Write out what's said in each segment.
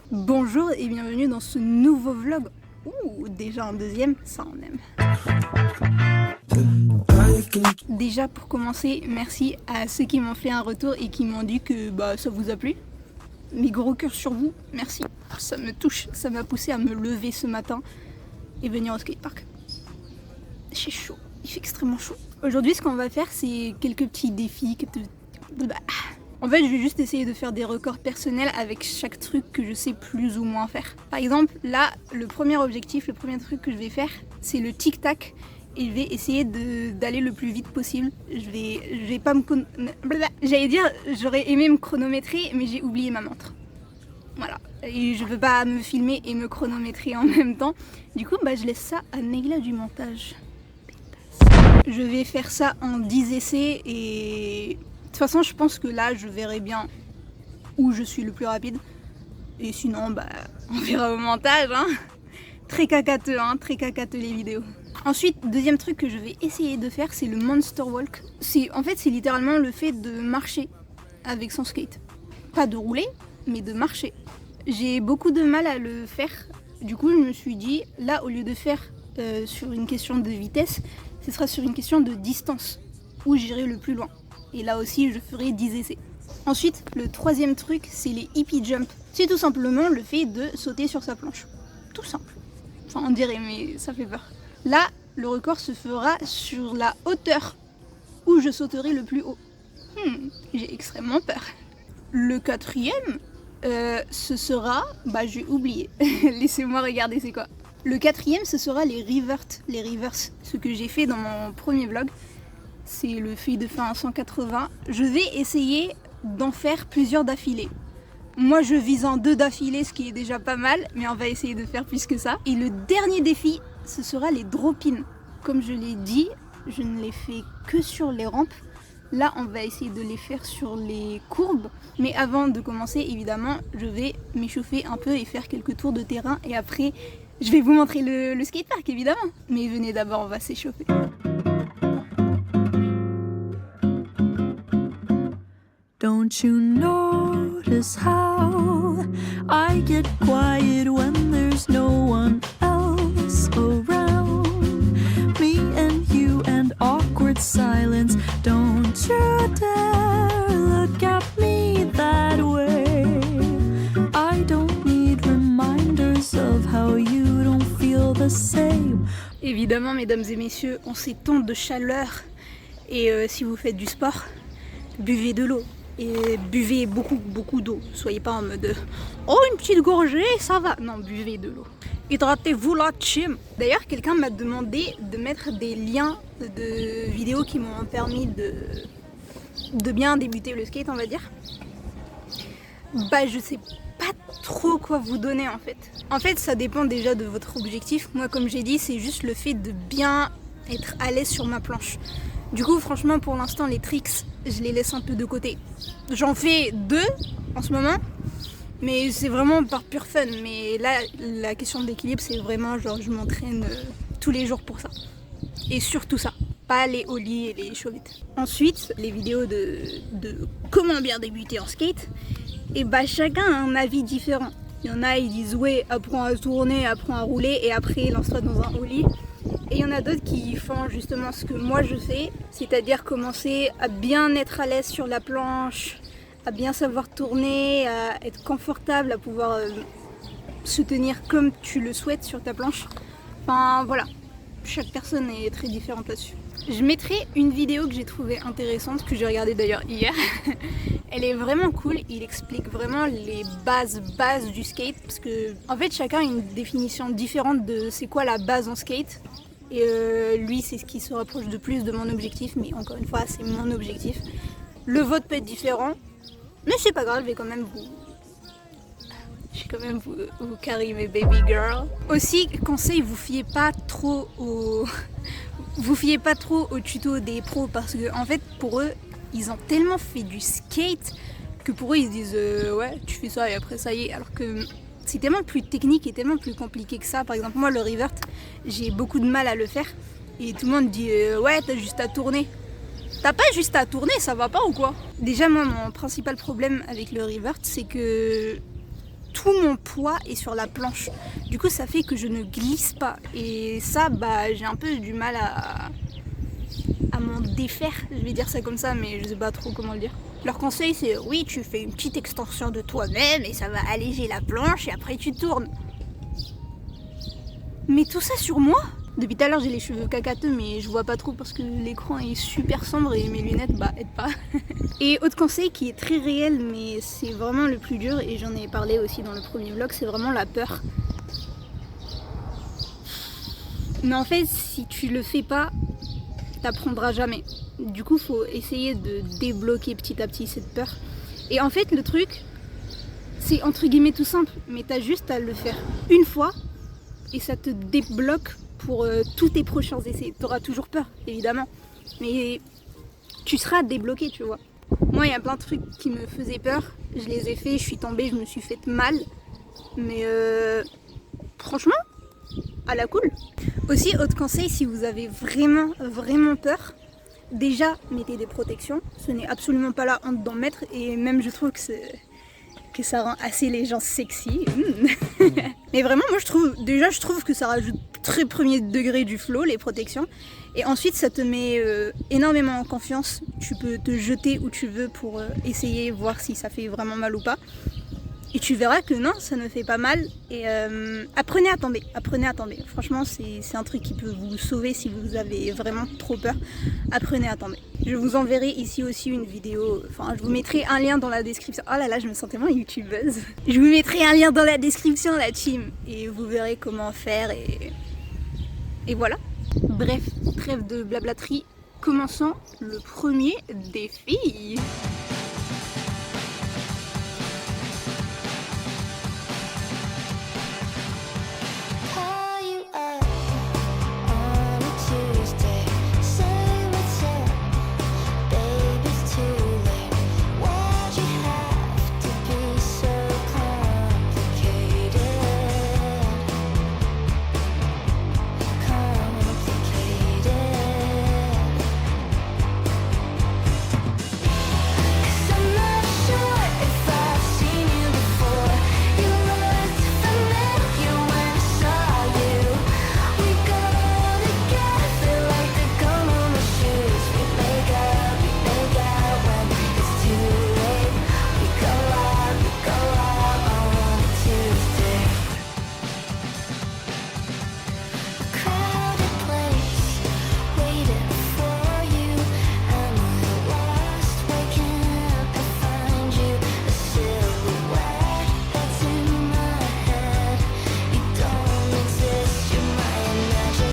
Bonjour et bienvenue dans ce nouveau vlog. Ouh, déjà un deuxième, ça on aime. Déjà pour commencer, merci à ceux qui m'ont fait un retour et qui m'ont dit que ça vous a plu. Mes gros cœurs sur vous, merci. Ça me touche, ça m'a poussé à me lever ce matin et venir au skatepark. J'ai chaud, il fait extrêmement chaud. Aujourd'hui ce qu'on va faire c'est quelques petits défis. En fait je vais juste essayer de faire des records personnels avec chaque truc que je sais plus ou moins faire. Par exemple là le premier objectif, le premier truc que je vais faire c'est le tic-tac. Et je vais essayer d'aller le plus vite possible. Je vais pas me... J'allais dire, j'aurais aimé me chronométrer, mais j'ai oublié ma montre. Voilà. Et je veux pas me filmer et me chronométrer en même temps. Du coup, je laisse ça à Negla du montage. Je vais faire ça en 10 essais et... De toute façon, je pense que là, je verrai bien où je suis le plus rapide. Et sinon, on verra au montage, hein. Très cacateux, hein. Très cacateux les vidéos. Ensuite, deuxième truc que je vais essayer de faire, c'est le Monster Walk. En fait, c'est littéralement le fait de marcher avec son skate. Pas de rouler, mais de marcher. J'ai beaucoup de mal à le faire. Du coup, je me suis dit, là, au lieu de faire sur une question de vitesse, ce sera sur une question de distance, où j'irai le plus loin. Et là aussi, je ferai 10 essais. Ensuite, le troisième truc, c'est les hippie jump. C'est tout simplement le fait de sauter sur sa planche. Tout simple. Enfin, on dirait, mais ça fait peur. Là, le record se fera sur la hauteur où je sauterai le plus haut. J'ai extrêmement peur. Le quatrième, ce sera... j'ai oublié. Laissez-moi regarder c'est quoi. Le quatrième, ce sera les revers. Les revers, ce que j'ai fait dans mon premier vlog. C'est le fait de faire un 180. Je vais essayer d'en faire plusieurs d'affilée. Moi, je vise en 2 d'affilée, ce qui est déjà pas mal. Mais on va essayer de faire plus que ça. Et le dernier défi... ce sera les drop-in. Comme je l'ai dit, je ne les fais que sur les rampes. Là, on va essayer de les faire sur les courbes. Mais avant de commencer, évidemment, je vais m'échauffer un peu et faire quelques tours de terrain. Et après, je vais vous montrer le skatepark, évidemment. Mais venez d'abord, on va s'échauffer. Don't you notice how I get quiet when there's no one else around? Me and you and awkward silence. Don't you dare look at me that way. I don't need reminders of how you don't feel the same. Évidemment, mesdames et messieurs, en ces temps de chaleur, et si vous faites du sport, buvez de l'eau. Et buvez beaucoup d'eau. Soyez pas en mode oh une petite gorgée ça va. Non, buvez de l'eau. Hydratez-vous la team. D'ailleurs quelqu'un m'a demandé de mettre des liens de vidéos qui m'ont permis de bien débuter le skate on va dire. Je sais pas trop quoi vous donner en fait. En fait ça dépend déjà de votre objectif. Moi comme j'ai dit c'est juste le fait de bien être à l'aise sur ma planche. Du coup franchement pour l'instant les tricks je les laisse un peu de côté. J'en fais 2 en ce moment, mais c'est vraiment par pur fun. Mais là, la question de l'équilibre, c'est vraiment genre je m'entraîne tous les jours pour ça. Et surtout ça, pas les ollies et les chauvettes. Ensuite, les vidéos de comment bien débuter en skate, et chacun a un avis différent. Il y en a, ils disent ouais, apprends à tourner, apprends à rouler, et après lance-toi dans un ollie. Et il y en a d'autres qui font justement ce que moi je fais, c'est-à-dire commencer à bien être à l'aise sur la planche, à bien savoir tourner, à être confortable, à pouvoir se tenir comme tu le souhaites sur ta planche. Enfin voilà, chaque personne est très différente là-dessus. Je mettrai une vidéo que j'ai trouvée intéressante, que j'ai regardée d'ailleurs hier. Elle est vraiment cool, il explique vraiment les bases du skate, parce que en fait chacun a une définition différente de c'est quoi la base en skate. Et lui c'est ce qui se rapproche de plus de mon objectif, mais encore une fois c'est mon objectif. Le vôtre peut être différent, mais c'est pas grave, je vais quand même vous carry mes baby girl. Aussi conseil, vous fiez pas trop aux tutos des pros, parce que en fait pour eux ils ont tellement fait du skate que pour eux ils se disent ouais tu fais ça et après ça y est, alors que c'est tellement plus technique et tellement plus compliqué que ça. Par exemple moi le revert j'ai beaucoup de mal à le faire et tout le monde dit ouais t'as juste à tourner. T'as pas juste à tourner, ça va pas ou quoi? Déjà moi mon principal problème avec le revert c'est que tout mon poids est sur la planche. Du coup, ça fait que je ne glisse pas. Et ça, bah, j'ai un peu du mal à m'en défaire. Je vais dire ça comme ça, mais je sais pas trop comment le dire. Leur conseil, c'est oui, tu fais une petite extension de toi-même et ça va alléger la planche et après tu tournes. Mais tout ça sur moi? Depuis tout à l'heure, j'ai les cheveux cacateux, mais je vois pas trop parce que l'écran est super sombre et mes lunettes, bah, aident pas. Et autre conseil qui est très réel, mais c'est vraiment le plus dur, et j'en ai parlé aussi dans le premier vlog, c'est vraiment la peur. Mais en fait, si tu le fais pas, t'apprendras jamais. Du coup, faut essayer de débloquer petit à petit cette peur. Et en fait, le truc, c'est entre guillemets tout simple, mais t'as juste à le faire une fois, et ça te débloque pour tous tes prochains essais. T'auras toujours peur, évidemment, mais tu seras débloqué, tu vois. Moi, il y a plein de trucs qui me faisaient peur, je les ai fait, je suis tombée, je me suis fait mal, mais franchement, à la cool. Aussi, autre conseil, si vous avez vraiment peur, déjà, mettez des protections. Ce n'est absolument pas la honte d'en mettre, et même je trouve que ça rend assez les gens sexy. Mais vraiment, moi je trouve que ça rajoute très premier degré du flow, les protections. Et ensuite, ça te met énormément en confiance. Tu peux te jeter où tu veux pour essayer, voir si ça fait vraiment mal ou pas. Et tu verras que non, ça ne fait pas mal. Et apprenez à tomber. Franchement, c'est un truc qui peut vous sauver si vous avez vraiment trop peur. Apprenez à tomber. Je vous enverrai ici aussi une vidéo. Enfin, je vous mettrai un lien dans la description. Oh là là, je me sens tellement youtubeuse. Je vous mettrai un lien dans la description, la team. Et vous verrez comment faire. Et voilà. Bref, trêve de blablaterie. Commençons le premier défi.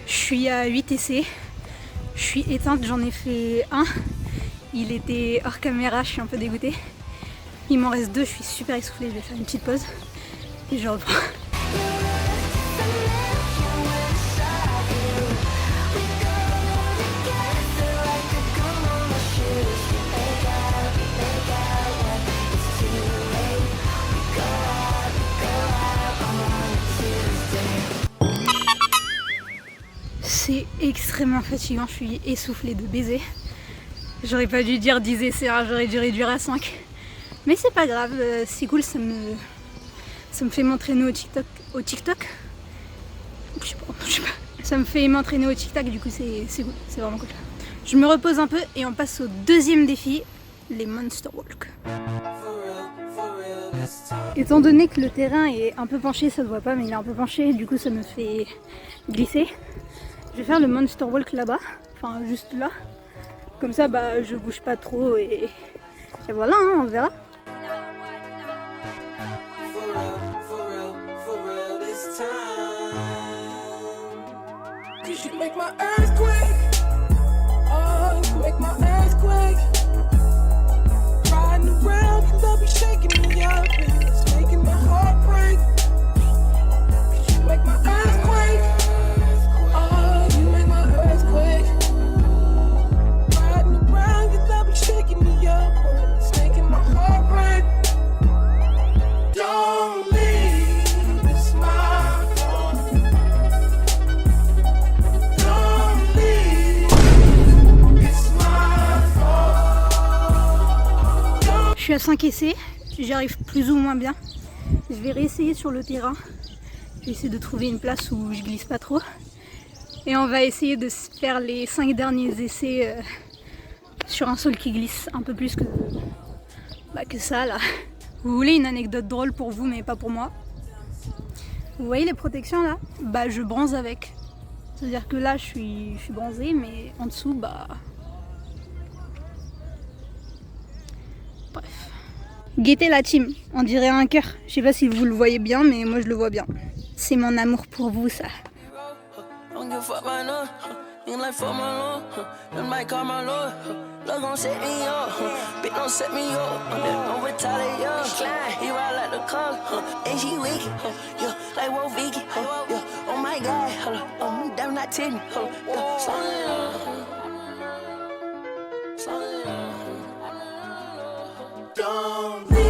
Je suis à 8 essais, je suis éteinte, j'en ai fait un, il était hors caméra, je suis un peu dégoûtée. Il m'en reste 2, je suis super essoufflée, je vais faire une petite pause et je reprends. C'est extrêmement fatigant, je suis essoufflée de baiser. J'aurais pas dû dire 10 essais, j'aurais dû réduire à 5. Mais c'est pas grave, c'est cool, ça me fait m'entraîner au TikTok. Je sais pas. Ça me fait m'entraîner au TikTok, du coup c'est cool, c'est vraiment cool. Je me repose un peu et on passe au deuxième défi, les Monster Walk. Étant donné que le terrain est un peu penché, ça se voit pas, mais il est un peu penché, du coup ça me fait glisser. Je vais faire le Monster Walk là-bas, enfin juste là. Comme ça, bah, je bouge pas trop et voilà, hein, on verra. Je suis à 5 essais, j'y arrive plus ou moins bien. Je vais réessayer sur le terrain. Je vais essayer de trouver une place où je glisse pas trop. Et on va essayer de faire les 5 derniers essais sur un sol qui glisse un peu plus que ça là. Vous voulez une anecdote drôle pour vous mais pas pour moi? Vous voyez les protections là? Bah je bronze avec. C'est-à-dire que là je suis bronzée mais en dessous bah... Bref. Guettez la team, on dirait un cœur. Je sais pas si vous le voyez bien mais moi je le vois bien. C'est mon amour pour vous ça. You like for my lord, you might call my lord. Love gon' set me up, bitch don't set me up. Don't retaliate, he ride like the car, and she wicked, yeah, like Wolf Vicky, yeah. Oh my God, damn not tell me, slow down, slow down. Don't leave.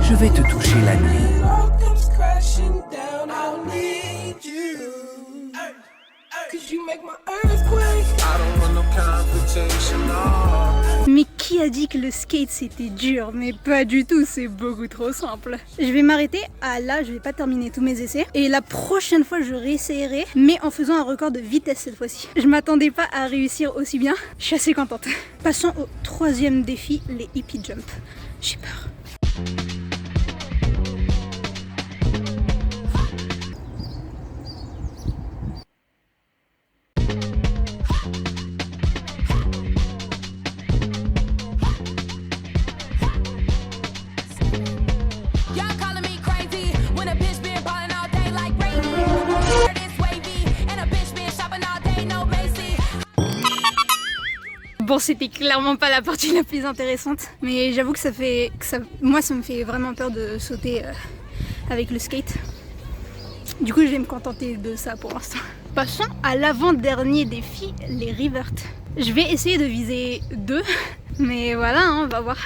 Je vais te toucher la nuit. Mais qui a dit que le skate c'était dur? Mais pas du tout, c'est beaucoup trop simple. Je vais m'arrêter à là, je vais pas terminer tous mes essais. Et la prochaine fois je réessayerai, mais en faisant un record de vitesse cette fois-ci. Je m'attendais pas à réussir aussi bien, je suis assez contente. Passons au 3e défi, les hippie jump. J'ai peur. Bon, c'était clairement pas la partie la plus intéressante, mais j'avoue que moi ça me fait vraiment peur de sauter avec le skate. Du coup, je vais me contenter de ça pour l'instant. Passons à l'avant-dernier défi, les reverts. Je vais essayer de viser 2, mais voilà, hein, on va voir.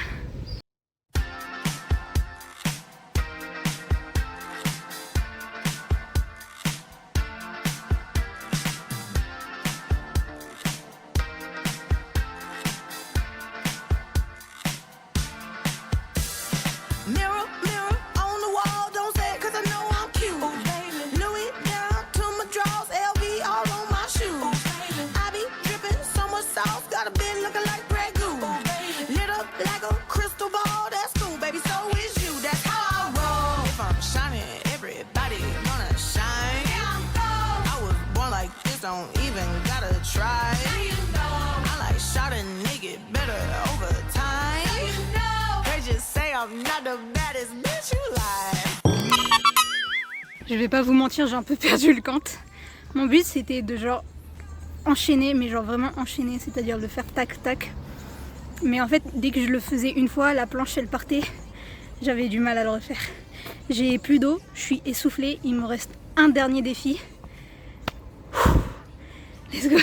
Don't even gotta try. I like shot a nigga better over time. They just say I'm not the baddest bitch you like. Je vais pas vous mentir, j'ai un peu perdu le compte. Mon but c'était de genre enchaîner, mais genre vraiment enchaîner, c'est-à-dire de faire tac tac. Mais en fait, dès que je le faisais une fois, la planche elle partait. J'avais du mal à le refaire. J'ai plus d'eau, je suis essoufflée, il me reste un dernier défi. Let's go.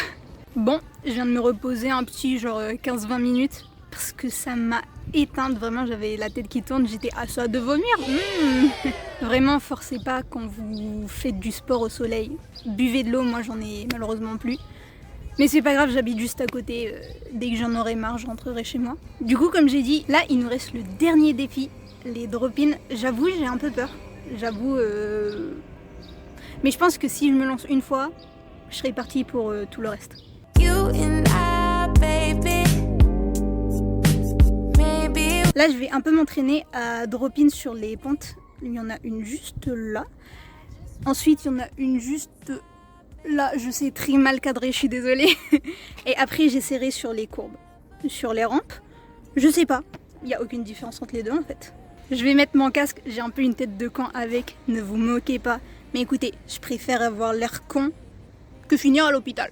Bon, je viens de me reposer un petit genre 15-20 minutes parce que ça m'a éteinte, vraiment j'avais la tête qui tourne, j'étais à ça de vomir. Vraiment, forcez pas quand vous faites du sport au soleil. Buvez de l'eau, moi j'en ai malheureusement plus. Mais c'est pas grave, j'habite juste à côté, dès que j'en aurai marre, je rentrerai chez moi. Du coup, comme j'ai dit, là il nous reste le dernier défi, les drop-in. J'avoue, j'ai un peu peur, j'avoue. Mais je pense que si je me lance une fois, je serai partie pour tout le reste. Là, je vais un peu m'entraîner à drop-in sur les pentes. Il y en a une juste là. Ensuite, il y en a une juste là. Je sais, très mal cadré, je suis désolée. Et après, j'essaierai sur les courbes. Sur les rampes, je sais pas. Il n'y a aucune différence entre les deux en fait. Je vais mettre mon casque. J'ai un peu une tête de camp avec. Ne vous moquez pas. Mais écoutez, je préfère avoir l'air con que finir à l'hôpital.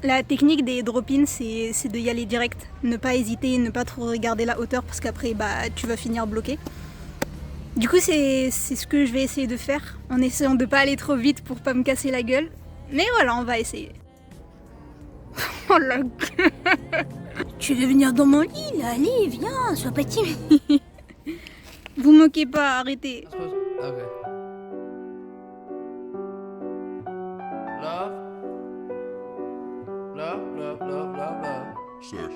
La technique des drop-in, c'est de y aller direct, ne pas hésiter, ne pas trop regarder la hauteur parce qu'après tu vas finir bloqué. Du coup c'est ce que je vais essayer de faire en essayant de pas aller trop vite pour pas me casser la gueule. Mais voilà, on va essayer. Oh la gueule. Tu veux venir dans mon lit là? Allez, viens, sois pas timide. Vous moquez pas, arrêtez. Okay. Love. Love, love, love, love, love. Sex.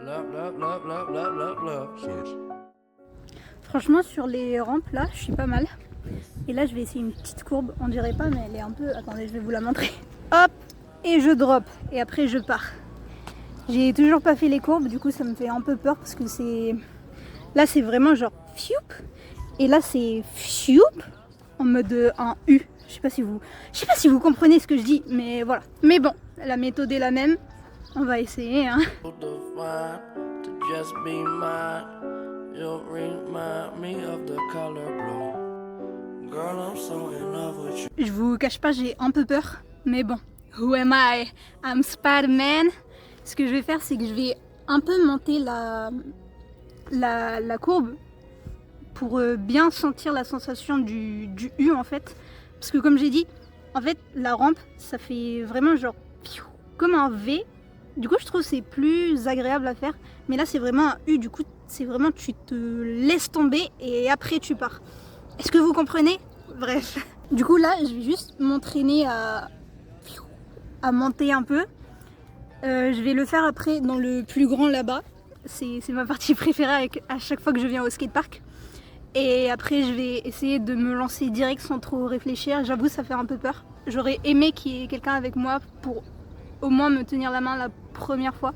Love, love, love, love, love, love, love. Sex. Franchement, sur les rampes là, je suis pas mal. Et là, je vais essayer une petite courbe. On dirait pas, mais elle est un peu. Attendez, je vais vous la montrer. Hop, et je drop. Et après, je pars. J'ai toujours pas fait les courbes, du coup, ça me fait un peu peur parce que c'est. Là, c'est vraiment genre fioup. Et là, c'est fioup en mode un U. Je sais pas si vous comprenez ce que je dis, mais voilà. Mais bon, la méthode est la même. On va essayer, hein. Divine to just be mine. You'll remind me of the color blue. Girl, I'm so in love with you. Je vous cache pas, j'ai un peu peur, mais bon. Who am I? I'm Spider-Man. Ce que je vais faire, c'est que je vais un peu monter la courbe pour bien sentir la sensation du U en fait. Parce que comme j'ai dit, en fait, la rampe, ça fait vraiment genre comme un V. Du coup, je trouve que c'est plus agréable à faire. Mais là, c'est vraiment un U. Du coup, c'est vraiment tu te laisses tomber et après tu pars. Est-ce que vous comprenez? Bref. Du coup, là, je vais juste m'entraîner à monter un peu. Je vais le faire après dans le plus grand là-bas. C'est ma partie préférée à chaque fois que je viens au skatepark. Et après, je vais essayer de me lancer direct sans trop réfléchir. J'avoue, ça fait un peu peur. J'aurais aimé qu'il y ait quelqu'un avec moi pour au moins me tenir la main la première fois.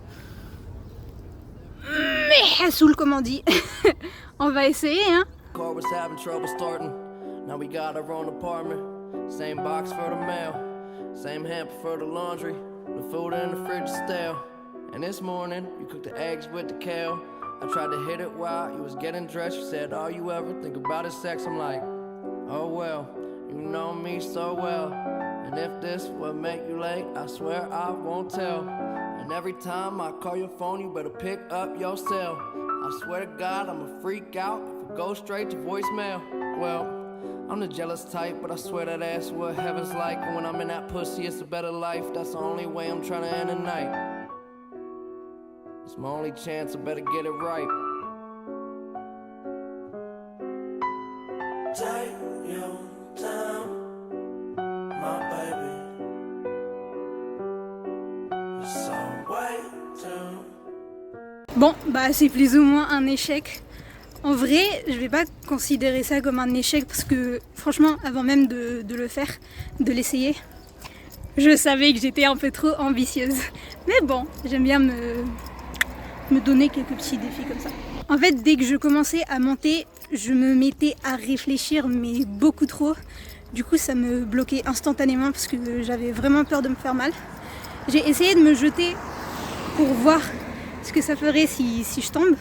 Mais saoule, comme on dit. On va essayer, hein. Car was having trouble starting. Now we got our own apartment. Same box for the mail. Same hamper for the laundry. The food in the fridge is stale. And this morning, you cooked the eggs with the kale. I tried to hit it while you was getting dressed. You said, all you ever think about is sex. I'm like, oh well, you know me so well. And if this would make you late, I swear I won't tell. And every time I call your phone, you better pick up your cell. I swear to God, I'm a freak out if it goes straight to voicemail. Well, I'm the jealous type, but I swear that ass what heaven's like. And when I'm in that pussy, it's a better life. That's the only way I'm trying to end the night. It's my only chance, I better get it right. Take your time, my baby. It's all way too. Bon, bah c'est plus ou moins un échec. En vrai, je vais pas considérer ça comme un échec parce que franchement, avant même de le faire, de l'essayer, je savais que j'étais un peu trop ambitieuse. Mais bon, j'aime bien me donner quelques petits défis comme ça. En fait, dès que je commençais à monter, je me mettais à réfléchir, mais beaucoup trop. Du coup, ça me bloquait instantanément parce que j'avais vraiment peur de me faire mal. J'ai essayé de me jeter pour voir ce que ça ferait si je tombe.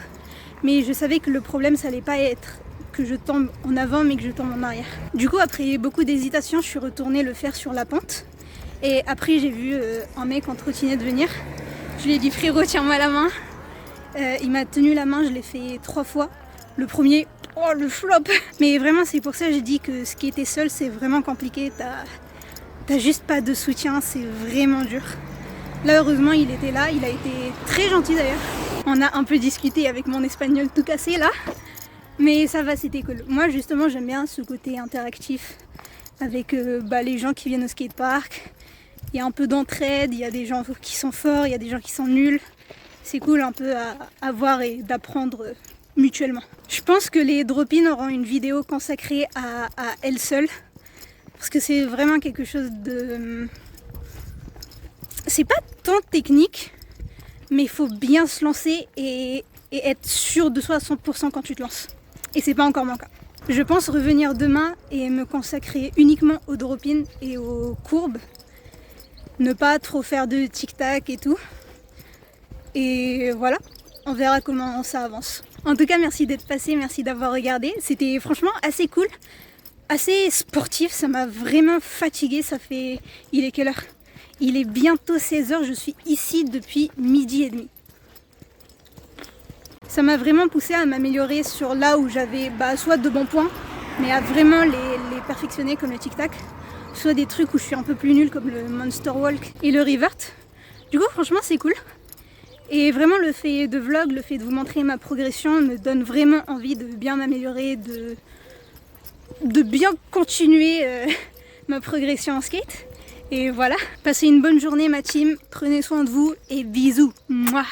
Mais je savais que le problème, ça allait pas être que je tombe en avant, mais que je tombe en arrière. Du coup, après beaucoup d'hésitation, je suis retournée le faire sur la pente. Et après, j'ai vu un mec en trottinette venir. Je lui ai dit, frérot, tiens-moi la main. Il m'a tenu la main, je l'ai fait 3 fois. Le premier, oh le flop. Mais vraiment, c'est pour ça que j'ai dit que ce qui était seul, c'est vraiment compliqué. T'as juste pas de soutien, c'est vraiment dur. Là, heureusement, il était là, il a été très gentil d'ailleurs. On a un peu discuté avec mon espagnol tout cassé là. Mais ça va, c'était cool. Moi, justement, j'aime bien ce côté interactif avec les gens qui viennent au skatepark. Il y a un peu d'entraide, il y a des gens qui sont forts, il y a des gens qui sont nuls. C'est cool un peu à voir et d'apprendre mutuellement. Je pense que les drop-in auront une vidéo consacrée à elles seules. Parce que c'est vraiment quelque chose de... C'est pas tant technique, mais il faut bien se lancer et être sûr de soi à 100% quand tu te lances. Et c'est pas encore mon cas. Je pense revenir demain et me consacrer uniquement au drop-in et aux courbes. Ne pas trop faire de tic-tac et tout. Et voilà, on verra comment ça avance. En tout cas, merci d'être passé, merci d'avoir regardé. C'était franchement assez cool, assez sportif, ça m'a vraiment fatiguée. Il est quelle heure? Il est bientôt 16h, je suis ici depuis 12h30. Ça m'a vraiment poussé à m'améliorer sur là où j'avais soit de bons points, mais à vraiment les perfectionner comme le tic-tac. Soit des trucs où je suis un peu plus nulle comme le monster walk et le revert. Du coup, franchement, c'est cool. Et vraiment le fait de vlog, le fait de vous montrer ma progression me donne vraiment envie de bien m'améliorer, de bien continuer ma progression en skate. Et voilà, passez une bonne journée ma team, prenez soin de vous et bisous. Mouah.